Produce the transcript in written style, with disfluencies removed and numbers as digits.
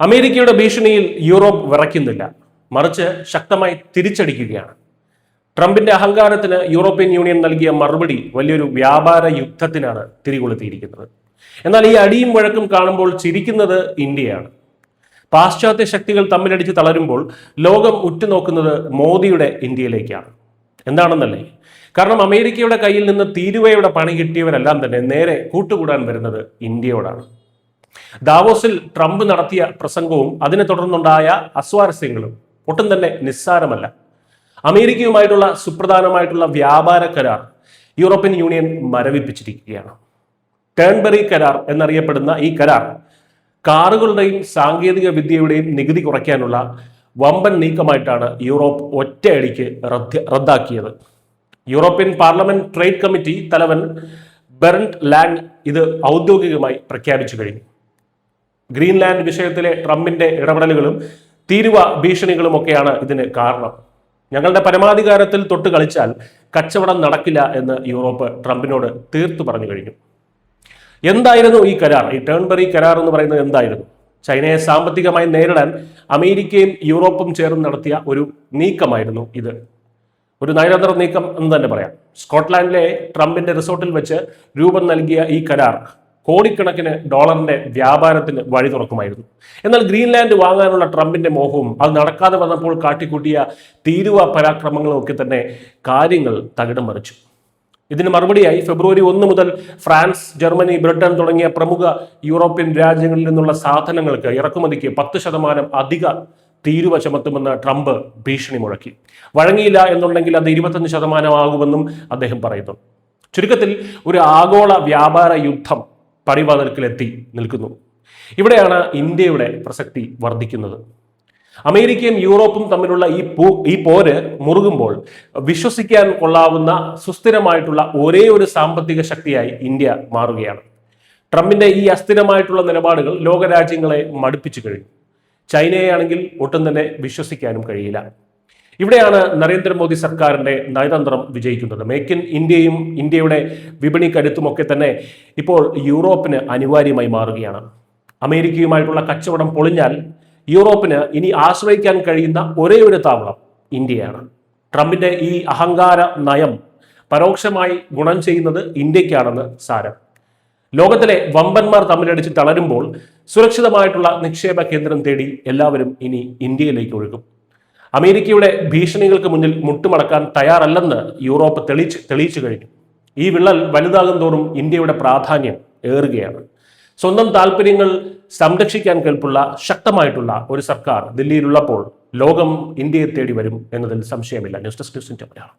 അമേരിക്കയുടെ ഭീഷണിയിൽ യൂറോപ്പ് വിറയ്ക്കുന്നില്ല, മറിച്ച് ശക്തമായി തിരിച്ചടിക്കുകയാണ്. ട്രംപിന്റെ അഹങ്കാരത്തിന് യൂറോപ്യൻ യൂണിയൻ നൽകിയ മറുപടി വലിയൊരു വ്യാപാര യുദ്ധത്തിനാണ് തിരികൊളുത്തിയിരിക്കുന്നത്. എന്നാൽ ഈ അടിയും വഴക്കും കാണുമ്പോൾ ചിരിക്കുന്നത് ഇന്ത്യയാണ്. പാശ്ചാത്യ ശക്തികൾ തമ്മിലടിച്ച് തളരുമ്പോൾ ലോകം ഉറ്റുനോക്കുന്നത് മോദിയുടെ ഇന്ത്യയിലേക്കാണ്. എന്താണെന്നല്ലേ? കാരണം അമേരിക്കയുടെ കയ്യിൽ നിന്ന് തീരുവയുടെ പണി കിട്ടിയവരെല്ലാം തന്നെ നേരെ കൂട്ടുകൂടാൻ വരുന്നത് ഇന്ത്യയോടാണ്. ദാവോസിൽ ട്രംപ് നടത്തിയ പ്രസംഗവും അതിനെ തുടർന്നുണ്ടായ അസ്വാരസ്യങ്ങളും ഒട്ടും തന്നെ നിസ്സാരമല്ല. അമേരിക്കയുമായിട്ടുള്ള സുപ്രധാനമായിട്ടുള്ള വ്യാപാര കരാർ യൂറോപ്യൻ യൂണിയൻ മരവിപ്പിച്ചിരിക്കുകയാണ്. ടേൺബെറി കരാർ എന്നറിയപ്പെടുന്ന ഈ കരാർ കാറുകളുടെയും സാങ്കേതിക വിദ്യയുടെയും നികുതി കുറയ്ക്കാനുള്ള വമ്പൻ നീക്കമായിട്ടാണ് യൂറോപ്പ് ഒറ്റയടിക്ക് റദ്ദാക്കിയത്. യൂറോപ്യൻ പാർലമെന്റ് ട്രേഡ് കമ്മിറ്റി തലവൻ ബെർണ്ട് ലാംഗ് ഇത് ഔദ്യോഗികമായി പ്രഖ്യാപിച്ചു കഴിഞ്ഞു. ഗ്രീൻലാൻഡ് വിഷയത്തിലെ ട്രംപിന്റെ ഇടപെടലുകളും തീരുവ ഭീഷണികളും ഒക്കെയാണ് ഇതിന് കാരണം. ഞങ്ങളുടെ പരമാധികാരത്തിൽ തൊട്ട് കളിച്ചാൽ കച്ചവടം നടക്കില്ല എന്ന് യൂറോപ്പ് ട്രംപിനോട് തീർത്തു പറഞ്ഞു കഴിഞ്ഞു. എന്തായിരുന്നു ഈ കരാർ? ഈ ടേൺബെറി കരാർ എന്ന് പറയുന്നത് എന്തായിരുന്നു? ചൈനയെ സാമ്പത്തികമായി നേരിടാൻ അമേരിക്കയും യൂറോപ്പും ചേർന്ന് നടത്തിയ ഒരു നീക്കമായിരുന്നു ഇത്. ഒരു നയതന്ത്ര നീക്കം എന്ന് തന്നെ പറയാം. സ്കോട്ട്ലാൻഡിലെ ട്രംപിന്റെ റിസോർട്ടിൽ വെച്ച് രൂപം നൽകിയ ഈ കരാർ കോടിക്കണക്കിന് ഡോളറിന്റെ വ്യാപാരത്തിന് വഴി തുറക്കുമായിരുന്നു. എന്നാൽ ഗ്രീൻലാൻഡ് വാങ്ങാനുള്ള ട്രംപിന്റെ മോഹവും അത് നടക്കാതെ വന്നപ്പോൾ കാട്ടിക്കൂട്ടിയ തീരുവ പരാക്രമങ്ങളും ഒക്കെ തന്നെ കാര്യങ്ങൾ തകിടം മറിച്ചു. ഇതിന് മറുപടിയായി ഫെബ്രുവരി 1 മുതൽ ഫ്രാൻസ്, ജർമ്മനി, ബ്രിട്ടൻ തുടങ്ങിയ പ്രമുഖ യൂറോപ്യൻ രാജ്യങ്ങളിൽ നിന്നുള്ള സാധനങ്ങൾക്ക് ഇറക്കുമതിക്ക് 10% അധിക തീരുവ ചുമത്തുമെന്ന് ട്രംപ് ഭീഷണി മുഴക്കി. വഴങ്ങിയില്ല എന്നുണ്ടെങ്കിൽ അത് 25% ആകുമെന്നും അദ്ദേഹം പറയുന്നു. ചുരുക്കത്തിൽ ഒരു ആഗോള വ്യാപാര യുദ്ധം പടിവാതിൽക്കലെത്തി നിൽക്കുന്നു. ഇവിടെയാണ് ഇന്ത്യയുടെ പ്രസക്തി വർദ്ധിക്കുന്നത്. അമേരിക്കയും യൂറോപ്പും തമ്മിലുള്ള ഈ പോര് മുറുകുമ്പോൾ വിശ്വസിക്കാൻ കൊള്ളാവുന്ന സുസ്ഥിരമായിട്ടുള്ള ഒരേ ഒരു സാമ്പത്തിക ശക്തിയായി ഇന്ത്യ മാറുകയാണ്. ട്രംപിന്റെ ഈ അസ്ഥിരമായിട്ടുള്ള നിലപാടുകൾ ലോകരാജ്യങ്ങളെ മടുപ്പിച്ചു കഴിഞ്ഞു. ചൈനയെയാണെങ്കിൽ ഒട്ടും തന്നെ വിശ്വസിക്കാനും കഴിയില്ല. ഇവിടെയാണ് നരേന്ദ്രമോദി സർക്കാരിന്റെ നയതന്ത്രം വിജയിക്കുന്നത്. മേക്ക് ഇൻ ഇന്ത്യയും ഇന്ത്യയുടെ വിപണി കരുത്തുമൊക്കെ തന്നെ ഇപ്പോൾ യൂറോപ്പിന് അനിവാര്യമായി മാറുകയാണ്. അമേരിക്കയുമായിട്ടുള്ള കച്ചവടം പൊളിഞ്ഞാൽ യൂറോപ്പിന് ഇനി ആശ്രയിക്കാൻ കഴിയുന്ന ഒരേ ഒരു താവളം ഇന്ത്യയാണ്. ട്രംപിന്റെ ഈ അഹങ്കാര നയം പരോക്ഷമായി ഗുണം ചെയ്യുന്നത് ഇന്ത്യക്കാണെന്ന് സാരം. ലോകത്തിലെ വമ്പന്മാർ തമ്മിലടിച്ച് തളരുമ്പോൾ സുരക്ഷിതമായിട്ടുള്ള നിക്ഷേപ കേന്ദ്രം തേടി എല്ലാവരും ഇനി ഇന്ത്യയിലേക്ക് ഒഴുകും. അമേരിക്കയുടെ ഭീഷണികൾക്ക് മുന്നിൽ മുട്ടുമടക്കാൻ തയ്യാറല്ലെന്ന് യൂറോപ്പ് തെളിയിച്ചു കഴിഞ്ഞു. ഈ വിള്ളൽ വലുതാകും തോറും ഇന്ത്യയുടെ പ്രാധാന്യം ഏറുകയാണ്. സ്വന്തം താല്പര്യങ്ങൾ സംരക്ഷിക്കാൻ കെൽപ്പുള്ള ശക്തമായിട്ടുള്ള ഒരു സർക്കാർ ദില്ലിയിലുള്ളപ്പോൾ ലോകം ഇന്ത്യയെ തേടി വരും എന്നതിൽ സംശയമില്ല. News desk news India Malayalam.